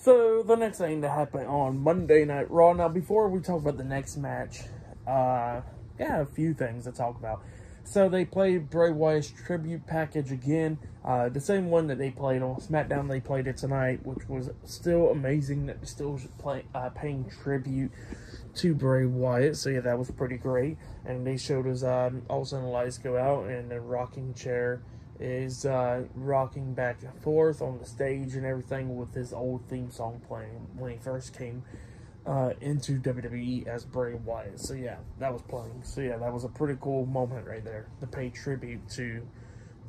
So, the next thing that happened on Monday Night Raw. Now, before we talk about the next match, yeah, a few things to talk about. So, they played Bray Wyatt's tribute package again. The same one that they played on SmackDown. They played it tonight, which was still amazing that they're still paying tribute to Bray Wyatt. So, yeah, that was pretty great. And they showed us all of a sudden the lights go out and the rocking chair is rocking back and forth on the stage and everything with his old theme song playing when he first came into WWE as Bray Wyatt. So yeah, that was playing. So yeah, that was a pretty cool moment right there to pay tribute to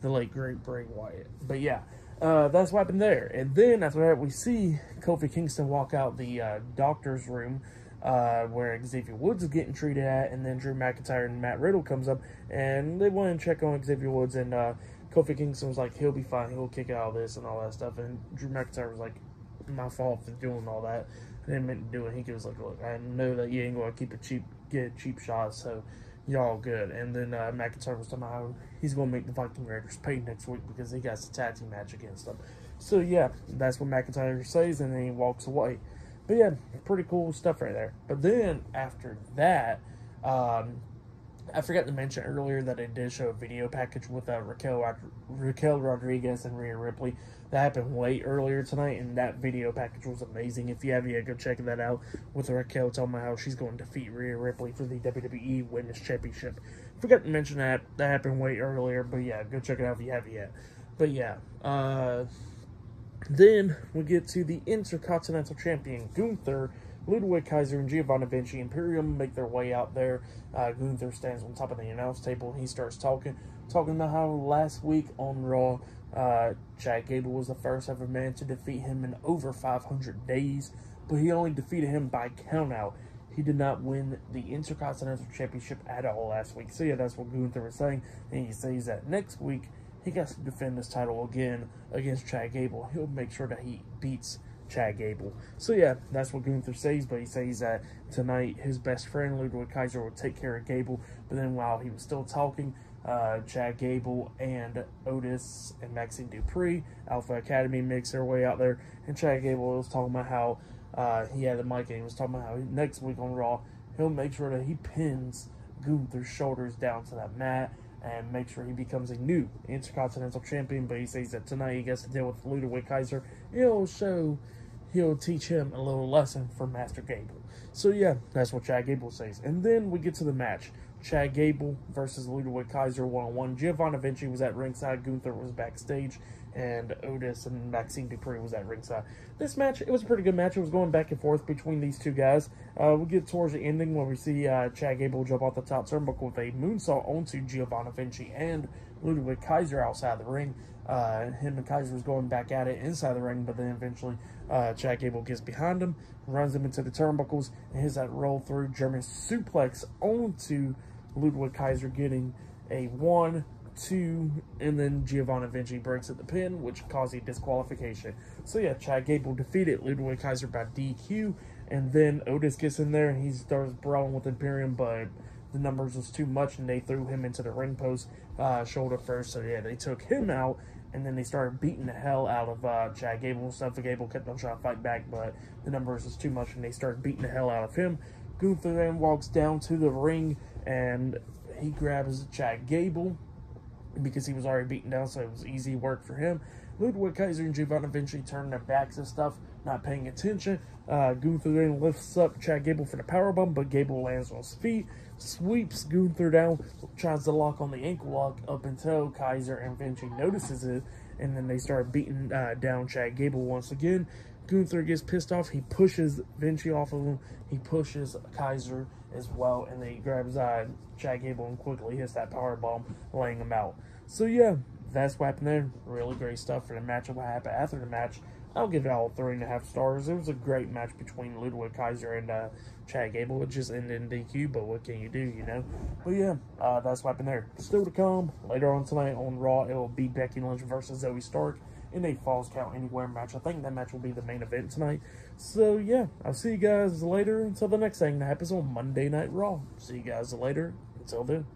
the late great Bray Wyatt. But yeah, that's what happened there. And then after that, we see Kofi Kingston walk out the doctor's room where Xavier Woods is getting treated at, and then Drew McIntyre and Matt Riddle comes up and they want to check on Xavier Woods, and Kofi Kingston was like, he'll be fine, he'll kick out all this and all that stuff, and Drew McIntyre was like, my fault for doing all that, I didn't mean to do it. He goes like, look, I know that you ain't going to get a cheap shot, so you're all good. And then McIntyre was talking about how he's going to make the Viking Raiders pay next week because he got a tag team match against them. So yeah, that's what McIntyre says, and then he walks away. But yeah, pretty cool stuff right there. But then after that, I forgot to mention earlier that I did show a video package with Raquel Rodriguez and Rhea Ripley. That happened way earlier tonight, and that video package was amazing. If you have yet, go check that out with Raquel telling me how she's going to defeat Rhea Ripley for the WWE Women's Championship. Forgot to mention that. That happened way earlier, but yeah, go check it out if you haven't yet. But yeah, then we get to the Intercontinental Champion, Gunther, Ludwig Kaiser, and Giovanni Vinci. Imperium make their way out there. Gunther stands on top of the announce table, and he starts talking about how last week on Raw, Chad Gable was the first ever man to defeat him in over 500 days, but he only defeated him by countout. He did not win the Intercontinental Championship at all last week. So yeah, that's what Gunther was saying, and he says that next week he gets to defend this title again against Chad Gable. He'll make sure that he beats Chad Gable. So yeah, that's what Gunther says, but he says that tonight his best friend Ludwig Kaiser will take care of Gable. But then while he was still talking, Chad Gable and Otis and Maxxine Dupri, Alpha Academy, makes their way out there, and Chad Gable was talking about how he had the mic and he was talking about how next week on Raw he'll make sure that he pins Gunther's shoulders down to that mat and make sure he becomes a new Intercontinental Champion. But he says that tonight he gets to deal with Ludwig Kaiser. He'll teach him a little lesson for Master Gable. So yeah, that's what Chad Gable says. And then we get to the match. Chad Gable versus Ludwig Kaiser 1-on-1. Giovanni Vinci was at ringside. Gunther was backstage. And Otis and Maxxine Dupri was at ringside. This match, it was a pretty good match. It was going back and forth between these two guys. We get towards the ending where we see Chad Gable jump off the top turnbuckle with a moonsault onto Giovanni Vinci and Ludwig Kaiser outside the ring. Him and Kaiser was going back at it inside the ring, but then eventually Chad Gable gets behind him, runs him into the turnbuckles, and hits that roll through German suplex onto Ludwig Kaiser, getting a 1, 2, and then Giovanni Vinci breaks at the pin, which caused a disqualification. So yeah, Chad Gable defeated Ludwig Kaiser by DQ, and then Otis gets in there and he starts brawling with Imperium, but the numbers was too much and they threw him into the ring post shoulder first. So yeah, they took him out, and then they started beating the hell out of Chad Gable. Stuff Gable kept on trying to fight back, but the numbers was too much and they started beating the hell out of him. Gunther then walks down to the ring and he grabs Chad Gable because he was already beaten down, so it was easy work for him. Ludwig Kaiser and Giovanni Vinci turn their backs and stuff, not paying attention. Gunther then lifts up Chad Gable for the powerbomb, but Gable lands on his feet, sweeps Gunther down, tries to lock on the ankle lock up until Kaiser and Vinci notices it, and then they start beating down Chad Gable once again. Gunther gets pissed off. He pushes Vinci off of him. He pushes Kaiser as well, and then he grabs Chad Gable and quickly hits that powerbomb, laying him out. So yeah, that's what happened there. Really great stuff for the match. What happened after the match, I'll give it all 3.5 stars. It was a great match between Ludwig Kaiser and Chad Gable. It just ended in DQ, but what can you do, you know? But yeah, that's what happened there. Still to come later on tonight on Raw, it will be Becky Lynch versus Zoe Stark in a Falls Count Anywhere match. I think that match will be the main event tonight. So yeah, I'll see you guys later until the next thing that happens on Monday Night Raw. See you guys later. Until then.